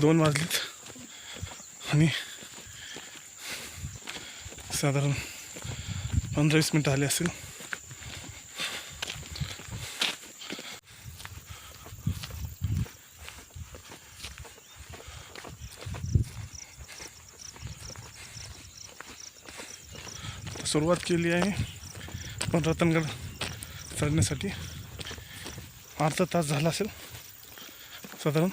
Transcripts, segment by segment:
2 वाजलेत आणि साधारण 15-20 मिनटं आले असेल. सुरुवात केली आहे पण रतनगड चढण्यासाठी अर्धा तास झाला असेल साधारण.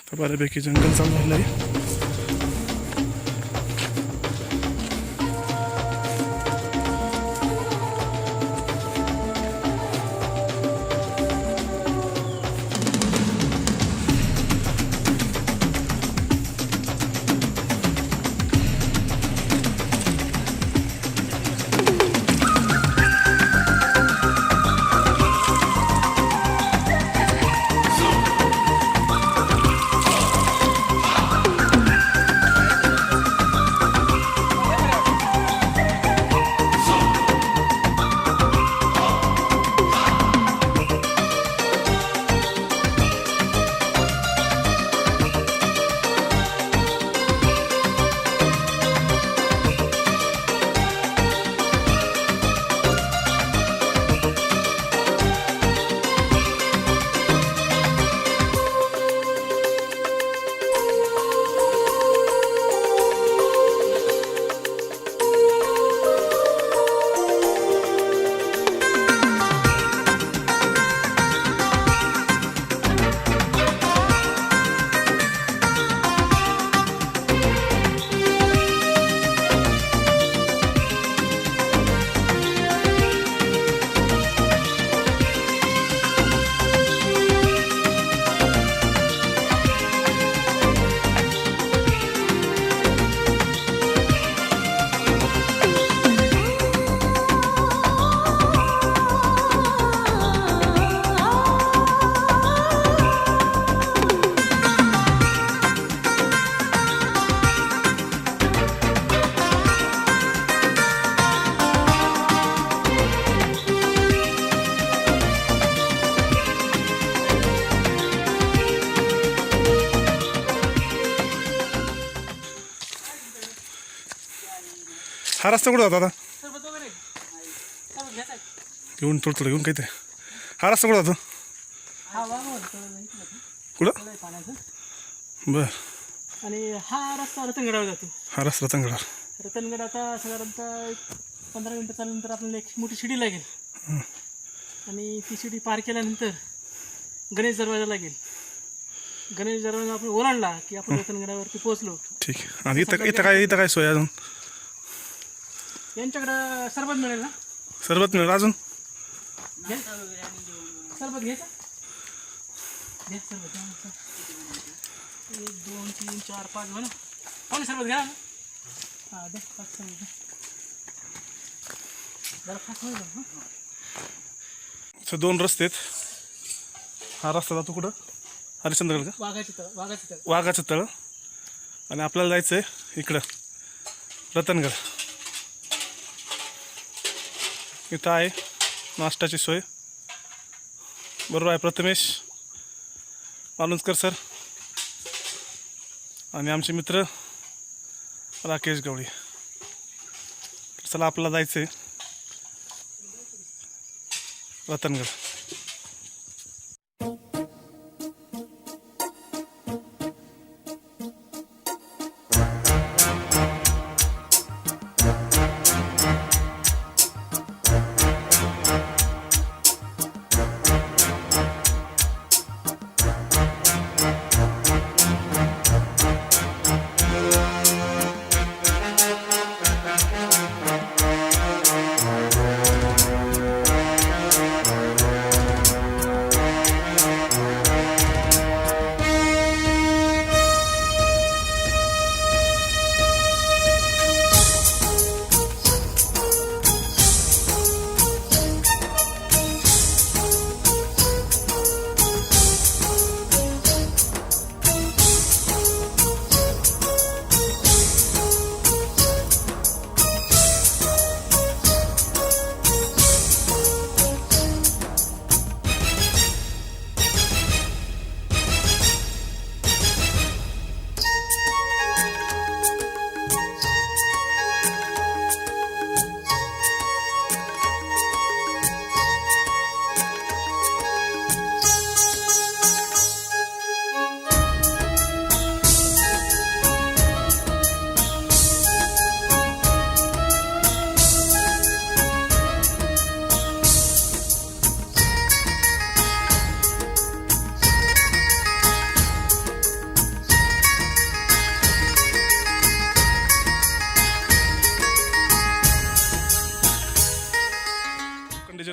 तर बऱ्यापैकी जंगल चालू झालं आहे. हा रस्ता कुठं जातो आता घेऊन थोडं घेऊन काही ते हा रस्ता कुठं जातो कुठं बर. आणि हा रस्ता रतनगडावर जातो. हा रस्ता रतनगड आता साधारणतः 15 मिनिटं चालल्यानंतर आपल्याला एक मोठी शिडी लागेल आणि ती शिडी पार केल्यानंतर गणेश दरवाजा लागेल. गणेश दरवाजा आपण ओलांडला की आपण रतनगडावरती पोहोचलो. ठीक आहे. आणि इथं काय सोय अजून यांच्याकडं सरबत मिळेल ना. सरबत मिळेल अजून सरबत घ्यायचं घ्या सरबत 1 2 3 4 5 म्हणा कोणी सरबत घ्या ना. हां द्या 5 सरबत द्या जरा फास्ट होईल. हां 2 रस्ते आहेत. हा रस्ता जातो कुठं हरिश्चंद्रगड का वाघाचं तळ आणि आपल्याला जायचं आहे इकडं रतनगड. इथं आहे नाश्त्याची सोय बरोबर आहे. प्रथमेश मालुंजकर सर आणि आमचे मित्र राकेश गवळी. चला आपल्याला जायचं आहे रतनगड.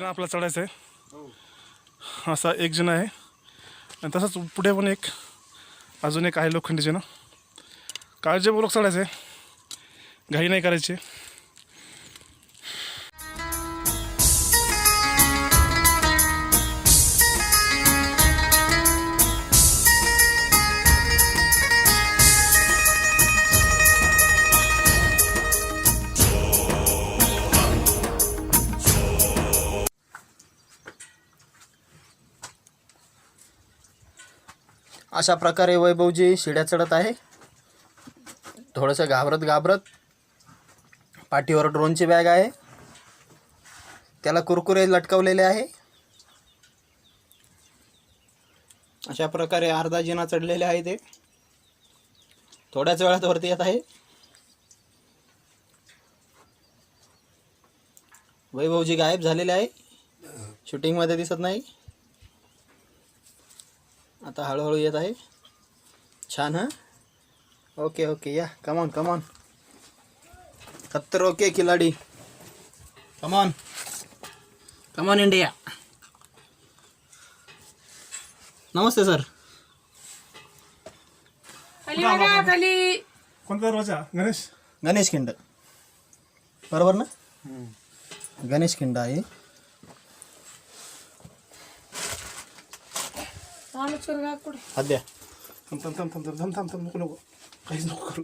आपला चढायचा आहे. असा एक जिना आहे आणि तसंच पुढे पण अजून एक आहे लोखंडी जिना. काळजीपूर्वक चढायचं आहे, घाई नाही करायची. अशा प्रकारे वैभवजी शिड्या चढत आहे. थोडंसं घाबरत पाठीवर ड्रोनची बॅग आहे, त्याला कुरकुरे लटकवलेले आहे. अशा प्रकारे अर्धा जिना चढलेले आहे. ते थोड्याच वेळात वरती येत आहे. वैभवजी गायब झालेले आहे, शूटिंगमध्ये दिसत नाही. आता हळूहळू येत आहे. छान. हां, ओके ओके, या कमॉन कमॉन, खतरो के खिलाडी, कमॉन कमॉन इंडिया. नमस्ते सर. कोणता दरवाजा? गणेश खिंड बरोबर ना? गणेश खिंड आहे. अद्या थांब नको काहीच नको करू.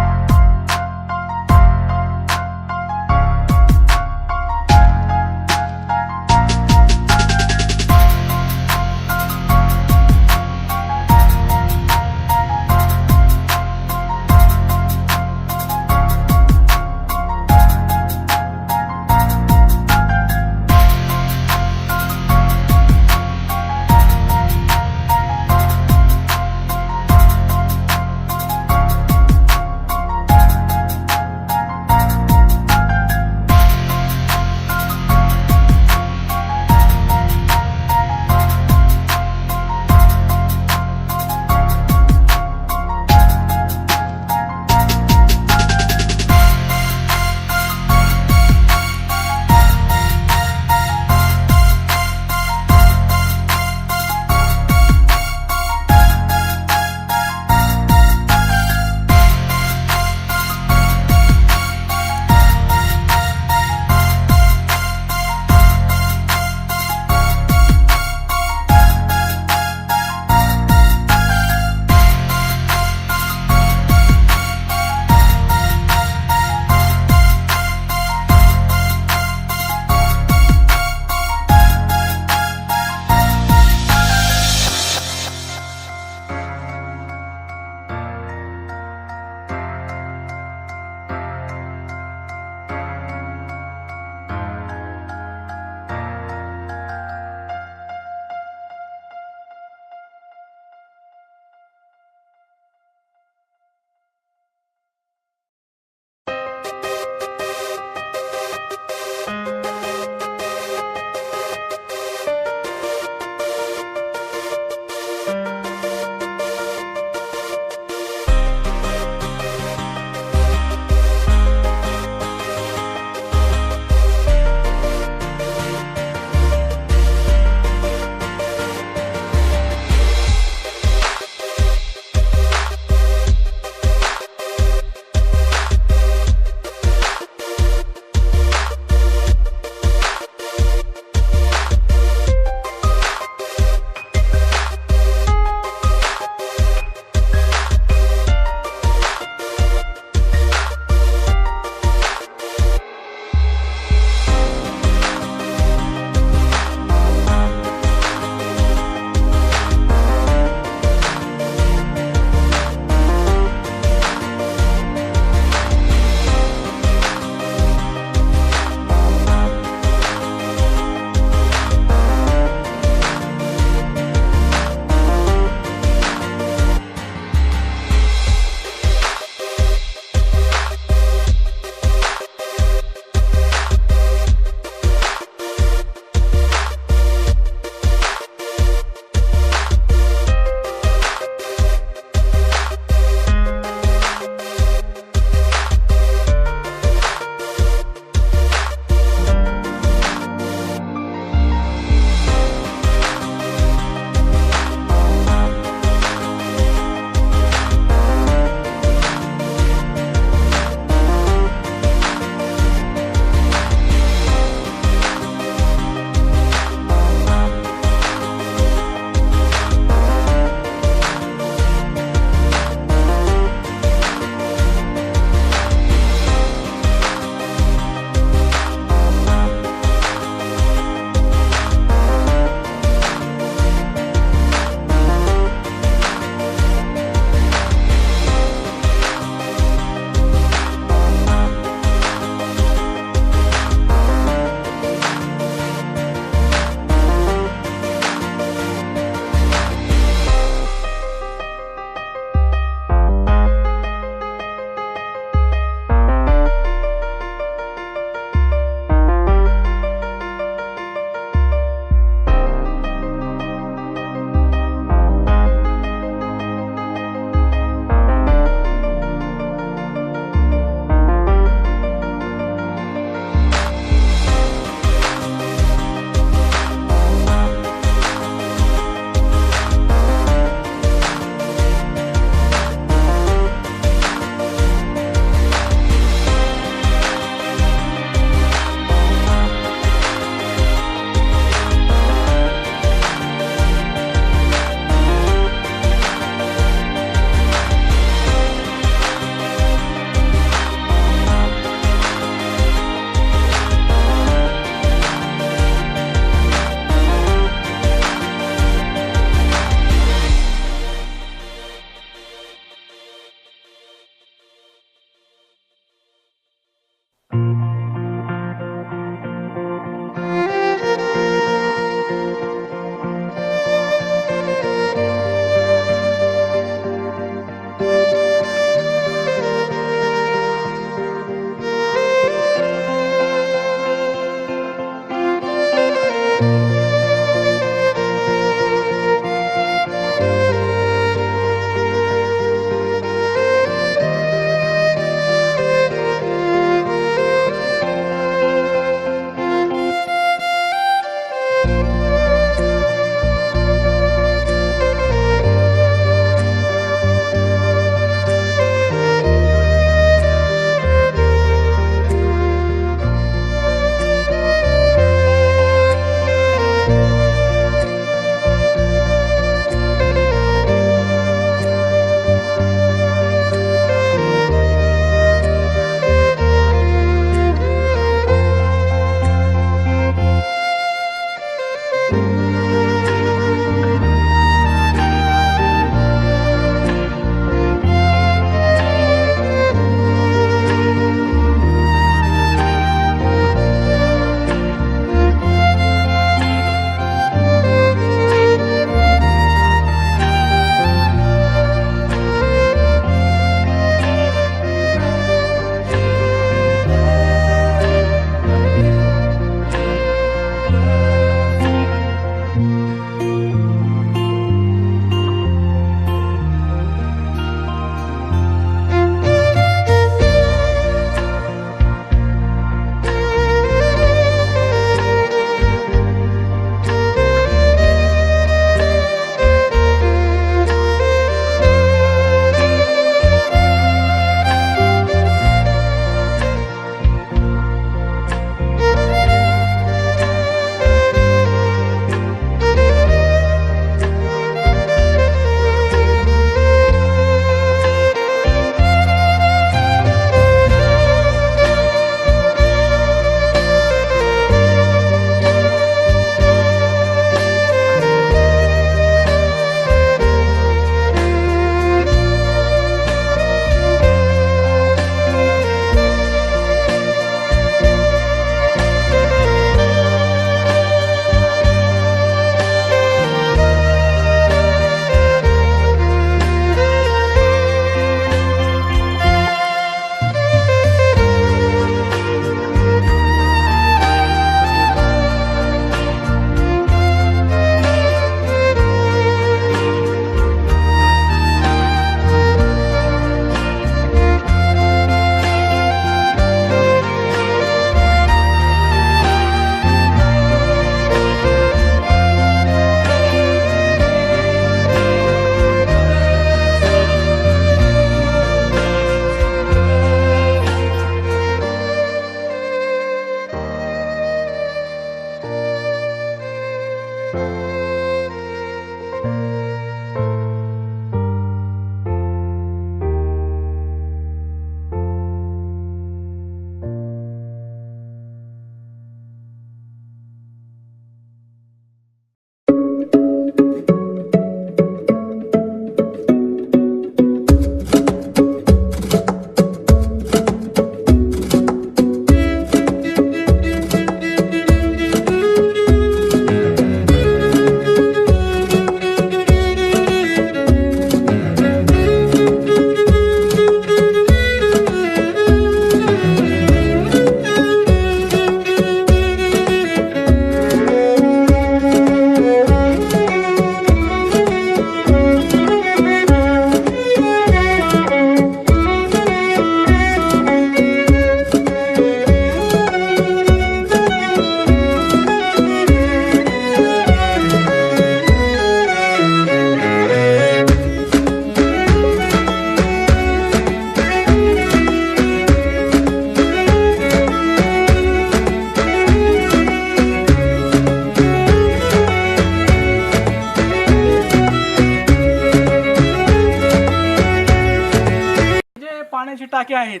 पाण्याची टाके आहेत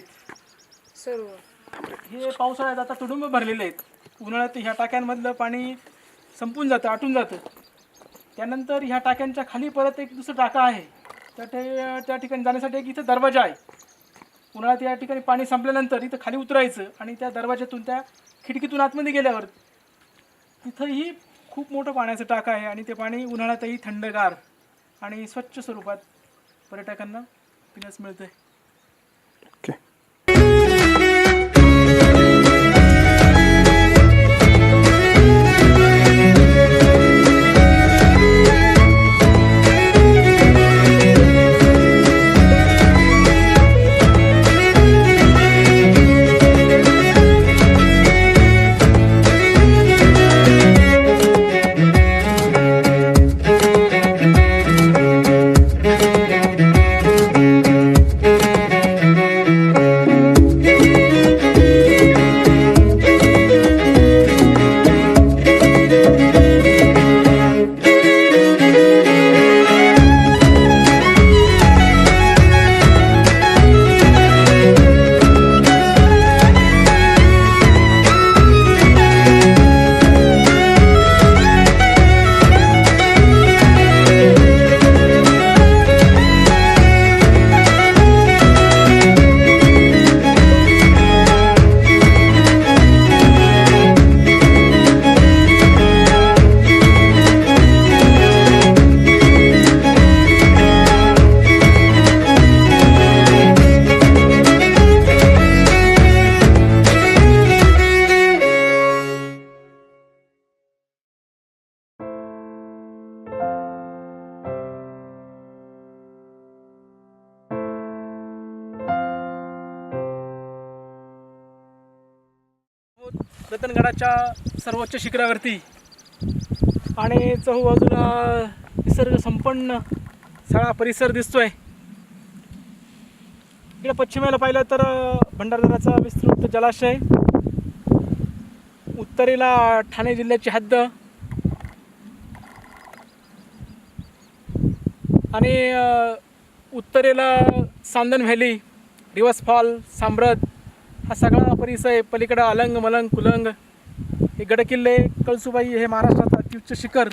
सर्व हे पावसाळ्यात आता तुडुंब भरलेले आहेत. उन्हाळ्यात ह्या टाक्यांमधलं पाणी संपून जातं, आटून जातं. त्यानंतर ह्या टाक्यांच्या खाली परत एक दुसरं टाका आहे. त्या ठिकाणी जाण्यासाठी एक इथं दरवाजा आहे. उन्हाळ्यात या ठिकाणी पाणी संपल्यानंतर इथं खाली उतरायचं आणि त्या दरवाज्यातून त्या खिडकीतून आतमध्ये गेल्यावर तिथंही खूप मोठं पाण्याचं टाका आहे आणि ते पाणी उन्हाळ्यातही थंडगार आणि स्वच्छ स्वरूपात पर्यटकांना पिण्यास मिळतं आहे. रतनगडाच्या सर्वोच्च शिखरावरती आणि चहूबाजूला निसर्ग संपन्न सगळा परिसर दिसतोय. इकडे पश्चिमेला पाहिलं तर भंडारदराचा विस्तृत जलाशय, उत्तरेला ठाणे जिल्ह्याची हद्द आणि उत्तरेला सांदन व्हॅली, रिव्हर्स फॉल, सांब्रद हा सगळा परिसर. पलीकडं अलंग, मलंग, कुलंग हे गडकिल्ले, कळसुबाई हे महाराष्ट्रात अत्युच्च शिखर.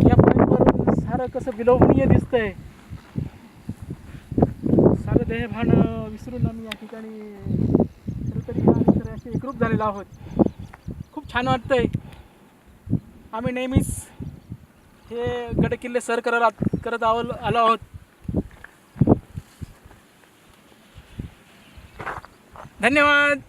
या पॉईंटवरून सारं कसं विलोभनीय दिसतंय. सारं देहभान विसरून आम्ही या ठिकाणी कुठेतरी असे एकरूप झालेलो आहोत. खूप छान वाटतंय. आम्ही नेहमीच हे गडकिल्ले सर करत आलो आहोत. धन्यवाद.